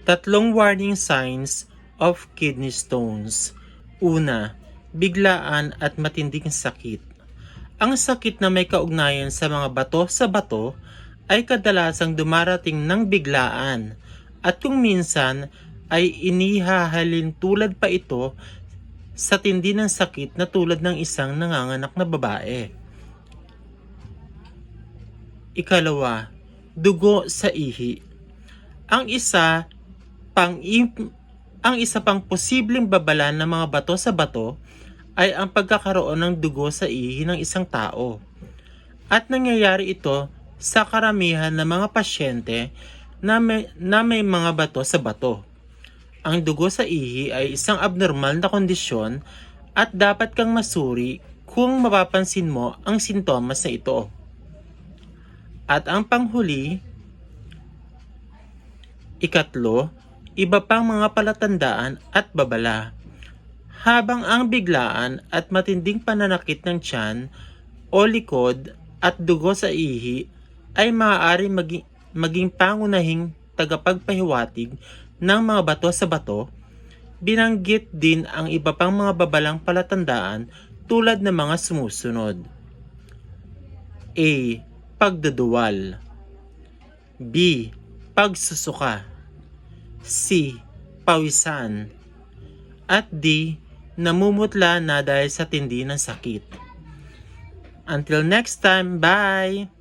Tatlong warning signs of kidney stones. Una, biglaan at matinding sakit. Ang sakit na may kaugnayan sa mga bato sa bato ay kadalasang dumarating ng biglaan at kung minsan ay inihahalin tulad pa ito sa tindi ng sakit na tulad ng isang nanganganak na babae. Ikalawa, dugo sa ihi. Ang isa pang posibleng babala ng mga bato sa bato ay ang pagkakaroon ng dugo sa ihi ng isang tao. At nangyayari ito sa karamihan ng mga pasyente na may mga bato sa bato. Ang dugo sa ihi ay isang abnormal na kondisyon at dapat kang masuri kung mapapansin mo ang sintomas na ito. At ang panghuli, ikatlo, iba pang mga palatandaan at babala. Habang ang biglaan at matinding pananakit ng tiyan o likod at dugo sa ihi ay maaaring maging pangunahing tagapagpahiwatig ng mga bato sa bato, binanggit din ang iba pang mga babalang palatandaan tulad ng mga sumusunod. A. Pagduduwal. B. Pagsusuka. C. Pawisan. At D. Namumutla na dahil sa tindi ng sakit. Until next time, bye!